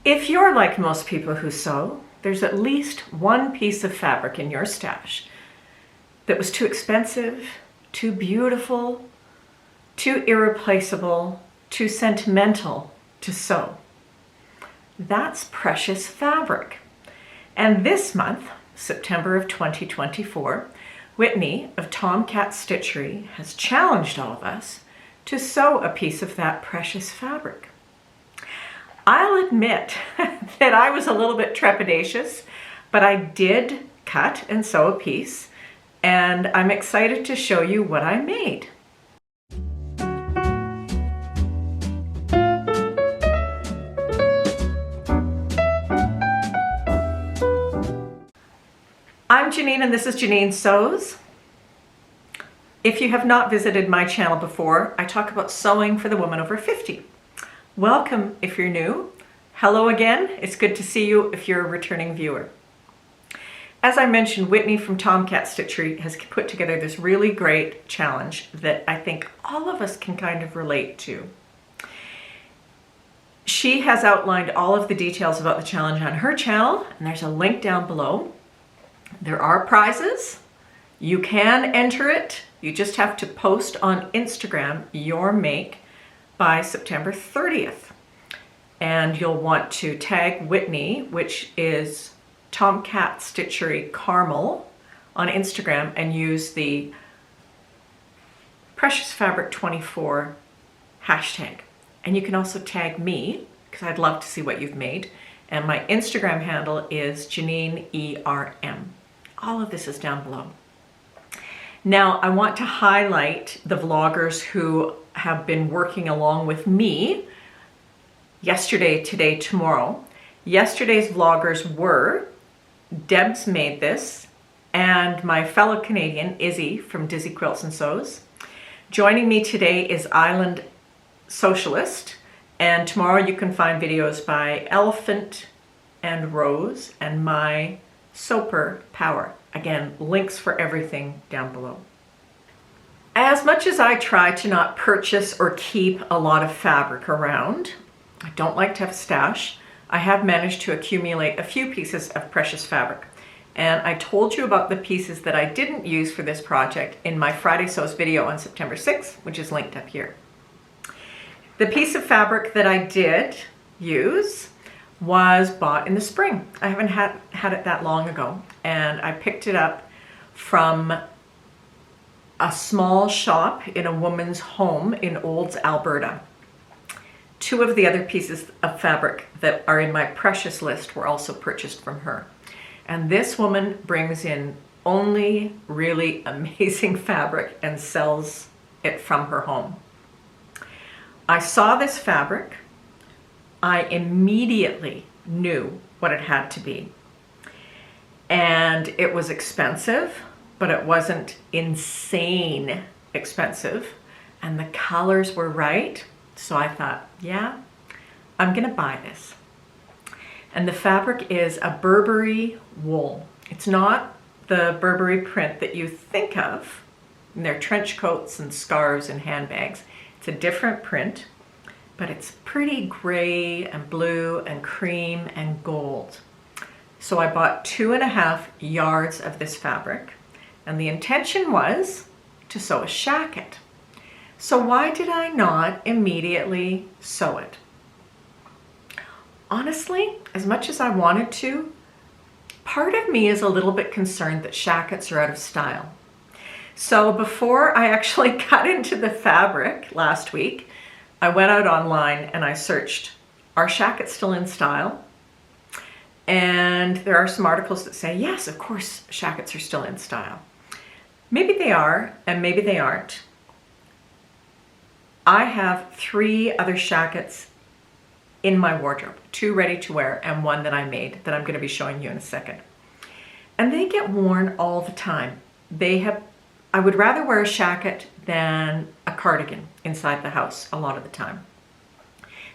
If you're like most people who sew, there's at least one piece of fabric in your stash that was too expensive, too beautiful, too irreplaceable, too sentimental to sew. That's precious fabric. And this month, September of 2024, Whitney of TomKat Stitchery has challenged all of us to sew a piece of that precious fabric. I'll admit that I was a little bit trepidatious, but I did cut and sew a piece, and I'm excited to show you what I made. I'm Janine and this is Janine Sews. If you have not visited my channel before, I talk about sewing for the woman over 50. Welcome if you're new. Hello again. It's good to see you if you're a returning viewer. As I mentioned, Whitney from TomKat Stitchery has put together this really great challenge that I think all of us can kind of relate to. She has outlined all of the details about the challenge on her channel, and there's a link down below. There are prizes. You can enter it. You just have to post on Instagram your make by September 30th. And you'll want to tag Whitney, which is TomKat Stitchery Caramel on Instagram, and use the Precious Fabric 24 hashtag. And you can also tag me, because I'd love to see what you've made. And my Instagram handle is Janine ERM. All of this is down below. Now, I want to highlight the vloggers who have been working along with me yesterday, today, tomorrow. Yesterday's vloggers were Deb's Made This and my fellow Canadian, Izzy from Dizzy Quilts and Sews. Joining me today is Island Socialist, and tomorrow you can find videos by Elephant and Rose and my Soper Power. Again, links for everything down below. As much as I try to not purchase or keep a lot of fabric around, I don't like to have a stash, I have managed to accumulate a few pieces of precious fabric. And I told you about the pieces that I didn't use for this project in my Friday Sews video on September 6th, which is linked up here. The piece of fabric that I did use was bought in the spring. I haven't had it that long ago, and I picked it up from a small shop in a woman's home in Olds, Alberta. Two of the other pieces of fabric that are in my precious list were also purchased from her. And this woman brings in only really amazing fabric and sells it from her home. I saw this fabric. I immediately knew what it had to be. And it was expensive, but it wasn't insane expensive. And the colors were right. So I thought, yeah, I'm gonna buy this. And the fabric is a Burberry wool. It's not the Burberry print that you think of in their trench coats and scarves and handbags. It's a different print, but it's pretty gray and blue and cream and gold. So I bought 2.5 yards of this fabric, and the intention was to sew a shacket. So why did I not immediately sew it? Honestly, as much as I wanted to, part of me is a little bit concerned that shackets are out of style. So before I actually cut into the fabric last week, I went out online and I searched, are shackets still in style? And there are some articles that say, yes, of course, shackets are still in style. Maybe they are, and maybe they aren't. I have 3 other shackets in my wardrobe, 2 ready to wear and 1 that I made that I'm going to be showing you in a second. And they get worn all the time. I would rather wear a shacket than a cardigan inside the house a lot of the time,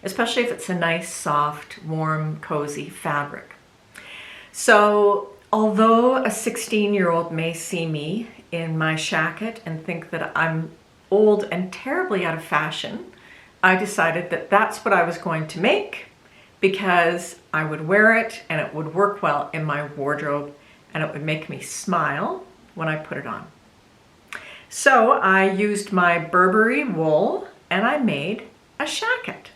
especially if it's a nice, soft, warm, cozy fabric. So although a 16-year-old may see me in my shacket and think that I'm old and terribly out of fashion, I decided that that's what I was going to make, because I would wear it and it would work well in my wardrobe and it would make me smile when I put it on. So I used my Burberry wool and I made a shacket.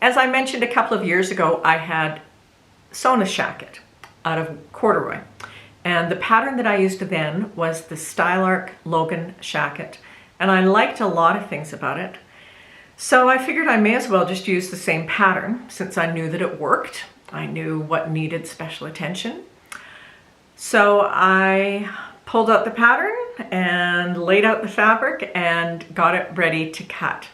As I mentioned a couple of years ago, I had sewn a shacket out of corduroy. And the pattern that I used then was the Style Arc Logan Shacket. And I liked a lot of things about it. So I figured I may as well just use the same pattern since I knew that it worked. I knew what needed special attention. So I pulled out the pattern and laid out the fabric and got it ready to cut.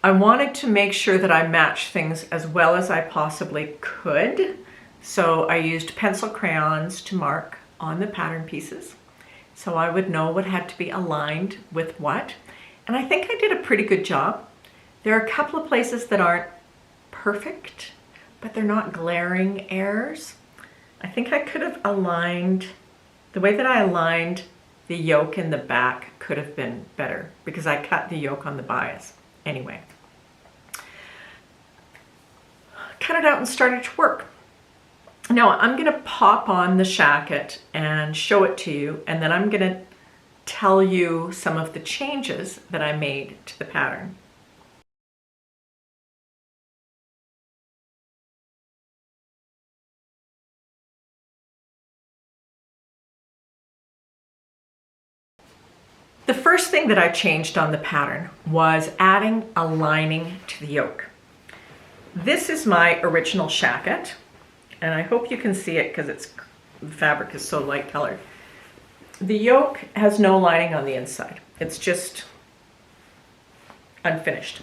I wanted to make sure that I matched things as well as I possibly could. So I used pencil crayons to mark on the pattern pieces so I would know what had to be aligned with what. And I think I did a pretty good job. There are a couple of places that aren't perfect, but they're not glaring errors. I think I could have aligned, the way that I aligned the yoke in the back could have been better because I cut the yoke on the bias. Anyway, cut it out and started to work. Now I'm going to pop on the shacket and show it to you, and then I'm going to tell you some of the changes that I made to the pattern. The first thing that I changed on the pattern was adding a lining to the yoke. This is my original shacket, and I hope you can see it because the fabric is so light colored. The yoke has no lining on the inside. It's just unfinished.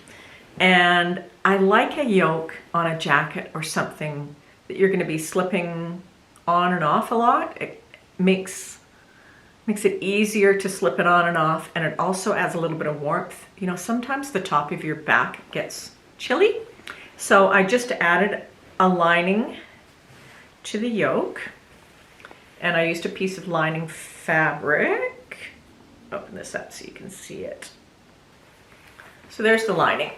And I like a yoke on a jacket or something that you're going to be slipping on and off a lot. It makes it easier to slip it on and off, and it also adds a little bit of warmth. You know, sometimes the top of your back gets chilly. So I just added a lining to the yoke, and I used a piece of lining fabric. Open this up so you can see it. So there's the lining.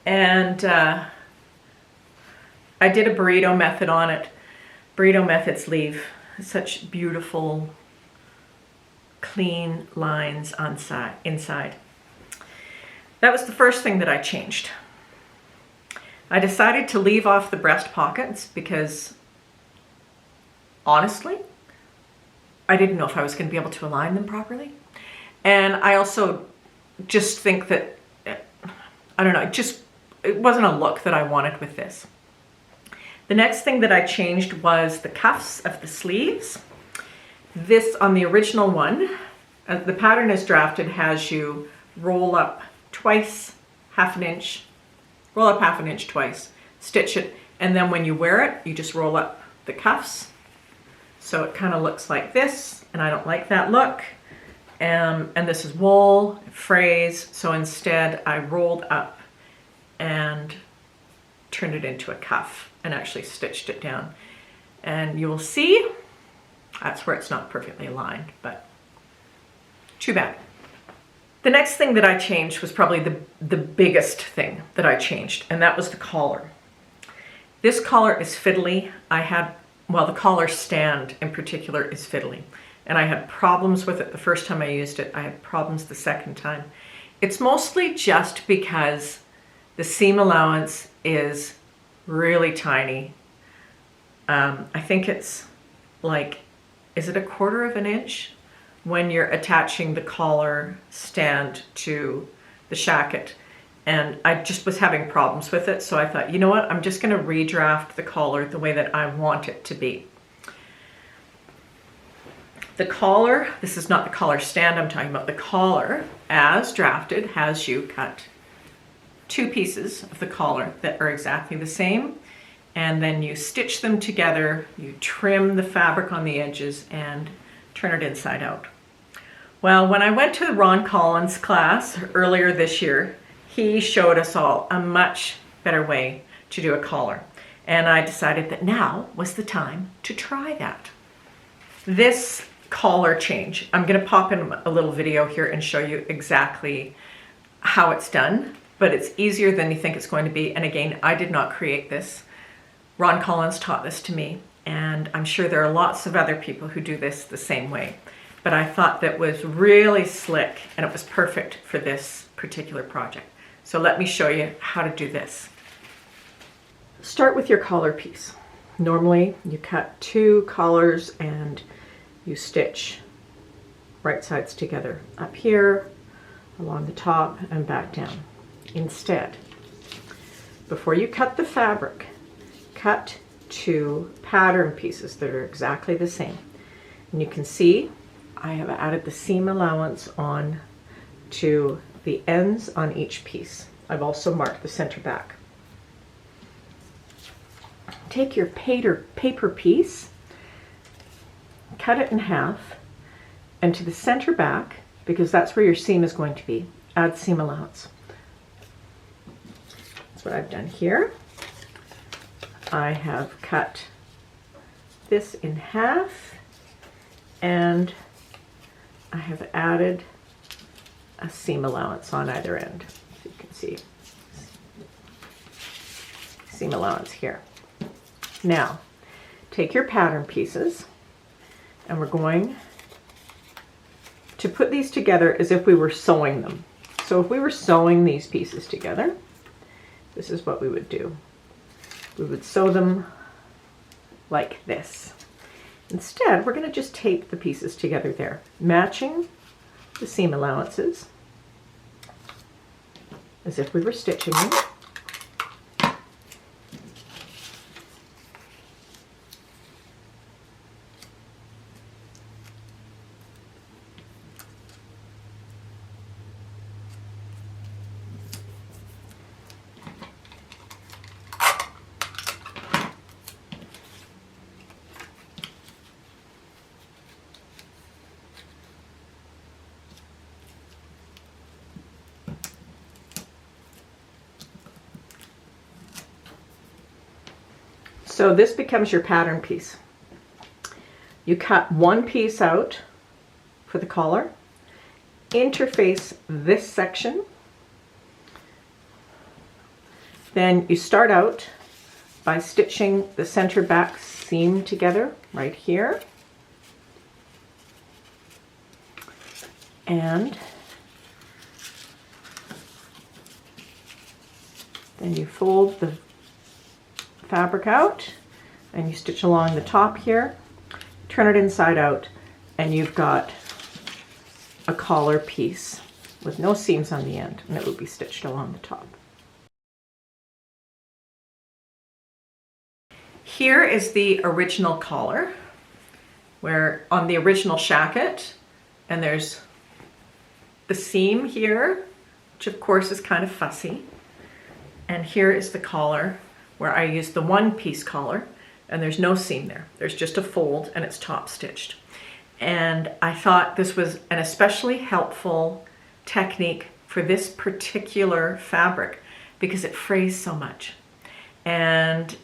And I did a burrito method on it. Burrito methods leave such beautiful, clean lines inside. That was the first thing that I changed. I decided to leave off the breast pockets because, honestly, I didn't know if I was going to be able to align them properly. And I also just think that, I don't know, it wasn't a look that I wanted with this. The next thing that I changed was the cuffs of the sleeves. This, on the original one, the pattern as drafted has you roll up twice, half an inch, roll up half an inch twice, stitch it, and then when you wear it, you just roll up the cuffs. So it kind of looks like this, and I don't like that look. And this is wool, frays, so instead I rolled up and turned it into a cuff and actually stitched it down. And you will see, that's where it's not perfectly aligned, but too bad. The next thing that I changed was probably the biggest thing that I changed, and that was the collar. This collar is fiddly. The collar stand in particular is fiddly, and I had problems with it the first time I used it. I had problems the second time. It's mostly just because the seam allowance is really tiny. I think it's like, is it 1/4 of an inch when you're attaching the collar stand to the shacket? And I just was having problems with it, so I thought, you know what, I'm just going to redraft the collar the way that I want it to be. The collar, this is not the collar stand I'm talking about, the collar as drafted has you cut 2 pieces of the collar that are exactly the same, and then you stitch them together, you trim the fabric on the edges and turn it inside out. Well, when I went to the Ron Collins class earlier this year, he showed us all a much better way to do a collar. And I decided that now was the time to try that. This collar change, I'm going to pop in a little video here and show you exactly how it's done. but it's easier than you think it's going to be. And again, I did not create this. Ron Collins taught this to me, and I'm sure there are lots of other people who do this the same way. But I thought that was really slick, and it was perfect for this particular project. So let me show you how to do this. Start with your collar piece. Normally you cut 2 collars and you stitch right sides together, up here, along the top, and back down. Instead, before you cut the fabric, cut 2 pattern pieces that are exactly the same. And you can see I have added the seam allowance on to the ends on each piece. I've also marked the center back. Take your paper piece, cut it in half, and to the center back, because that's where your seam is going to be, add seam allowance. That's what I've done here. I have cut this in half, and I have added a seam allowance on either end. So you can see seam allowance here. Now, take your pattern pieces, and we're going to put these together as if we were sewing them. So if we were sewing these pieces together, this is what we would do. We would sew them like this. Instead, we're going to just tape the pieces together there, matching the seam allowances as if we were stitching them. So this becomes your pattern piece. You cut 1 piece out for the collar, interface this section, then you start out by stitching the center back seam together right here, and then you fold the fabric out and you stitch along the top here, turn it inside out, and you've got a collar piece with no seams on the end, and it will be stitched along the top. Here is the original collar, where on the original shacket, and there's the seam here, which of course is kind of fussy, and here is the collar where I used the 1-piece collar, and there's no seam there. There's just a fold, and it's top stitched. And I thought this was an especially helpful technique for this particular fabric because it frays so much. And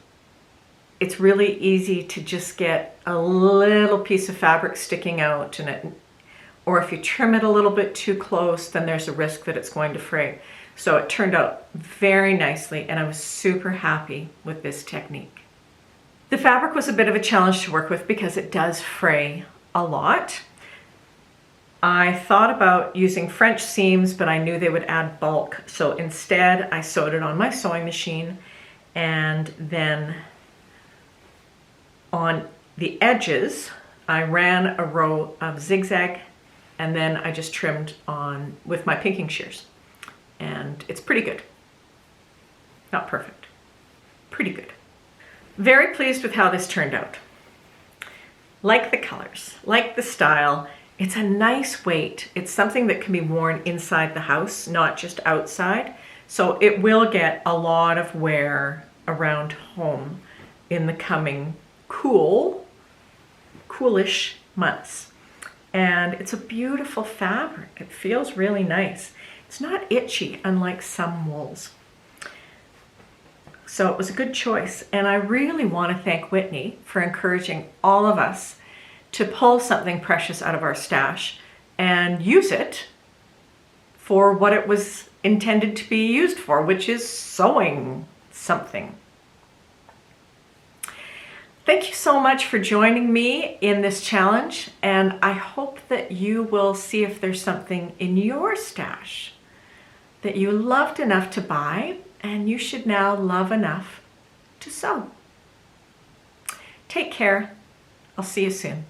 it's really easy to just get a little piece of fabric sticking out, and or if you trim it a little bit too close, then there's a risk that it's going to fray. So it turned out very nicely, and I was super happy with this technique. The fabric was a bit of a challenge to work with because it does fray a lot. I thought about using French seams, but I knew they would add bulk. So instead, I sewed it on my sewing machine, and then on the edges, I ran a row of zigzag, and then I just trimmed on with my pinking shears. And it's pretty good. Not perfect. Pretty good. Very pleased with how this turned out. Like the colors, like the style, it's a nice weight. It's something that can be worn inside the house, not just outside. So it will get a lot of wear around home in the coming coolish months. And it's a beautiful fabric. It feels really nice. It's not itchy, unlike some wools. So it was a good choice. And I really want to thank Whitney for encouraging all of us to pull something precious out of our stash and use it for what it was intended to be used for, which is sewing something. Thank you so much for joining me in this challenge, and I hope that you will see if there's something in your stash that you loved enough to buy, and you should now love enough to sew. Take care. I'll see you soon.